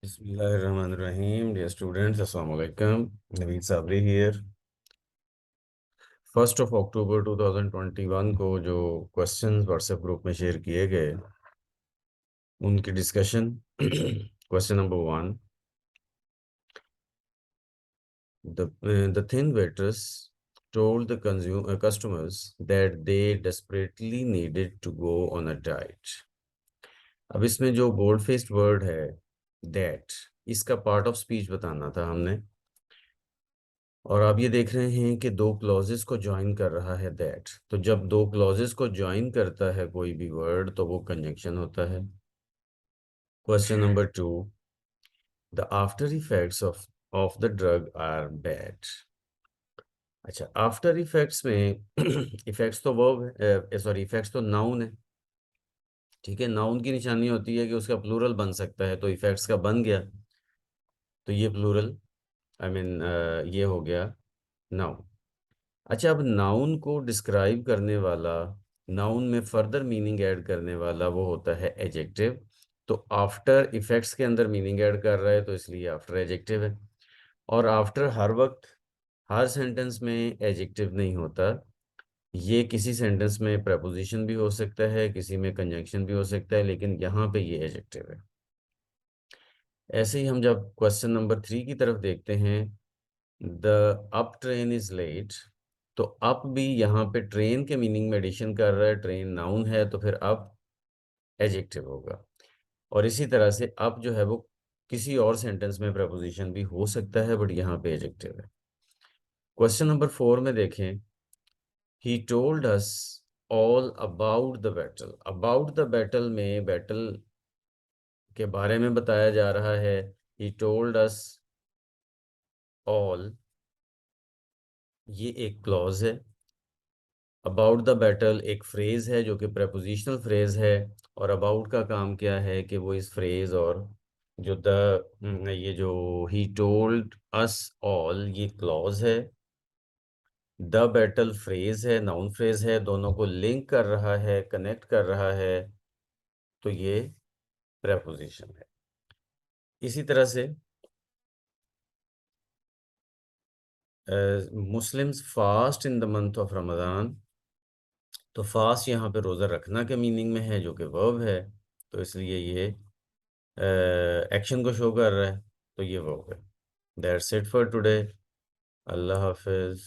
Bismillahirrahmanirrahim. Dear students, Assalamu alaikum. Naveed Sabri here. 1 अक्टूबर 2021 को जो questions WhatsApp group में share किए गए उनकी discussion. Question number 1. The thin waitress told the customers that they desperately needed to go on a diet. अब इसमें जो bold faced word है that, इसका पार्ट ऑफ स्पीच बताना था हमने. और आप ये देख रहे हैं कि दो क्लॉजेस को ज्वाइन कर रहा है दैट. तो जब दो क्लॉजेस को ज्वाइन करता है कोई भी वर्ड तो वो कंजंक्शन होता है. Question number 2. The after effects of the drug are bad. अच्छा, आफ्टर इफेक्ट्स में इफेक्ट्स तो वर्ब है, सॉरी इफेक्ट्स तो नाउन है. ठीक है, नाउन की निशानी होती है कि उसका प्लूरल बन सकता है, तो इफेक्ट्स का बन गया तो ये प्लूरल, आई मीन ये हो गया नाउन. अच्छा, अब नाउन को डिस्क्राइब करने वाला, नाउन में फर्दर मीनिंग ऐड करने वाला वो होता है एजेक्टिव. तो आफ्टर इफेक्ट्स के अंदर मीनिंग ऐड कर रहा है तो इसलिए आफ्टर एजेक्टिव है. और आफ्टर हर वक्त हर सेंटेंस में एजेक्टिव नहीं होता. ये किसी सेंटेंस में प्रपोजिशन भी हो सकता है, किसी में कंजंक्शन भी हो सकता है, लेकिन यहाँ पे ये एजेक्टिव है. ऐसे ही हम जब क्वेश्चन नंबर 3 की तरफ देखते हैं, the up train is late. तो अप भी यहाँ पे ट्रेन के मीनिंग में एडिशन कर रहा है. ट्रेन नाउन है तो फिर अप एडजेक्टिव होगा. और इसी तरह से अप जो है वो किसी और सेंटेंस में प्रपोजिशन भी हो सकता है, बट यहाँ पे एडजेक्टिव है. क्वेश्चन नंबर 4 में देखें, he told us all about the battle. About the battle में बैटल के बारे में बताया जा रहा है. ही टोल्ड अस ऑल, ये एक क्लॉज है. अबाउट द बैटल एक फ्रेज है जो कि प्रेपोजिशनल फ्रेज है. और अबाउट का काम क्या है कि वो इस फ्रेज और जो ये जो ही टोल्ड अस ऑल ये क्लॉज है. द बैटल फ्रेज है, नाउन फ्रेज है, दोनों को लिंक कर रहा है, कनेक्ट कर रहा है, तो ये प्रेपोजिशन है. इसी तरह से Muslims fast in the month of Ramzan. तो फास्ट यहाँ पे रोज़ा रखना के मीनिंग में है जो कि वर्ब है, तो इसलिए ये एक्शन को शो कर रहा है, तो ये वर्ब है. That's it for today. अल्लाह हाफिज़.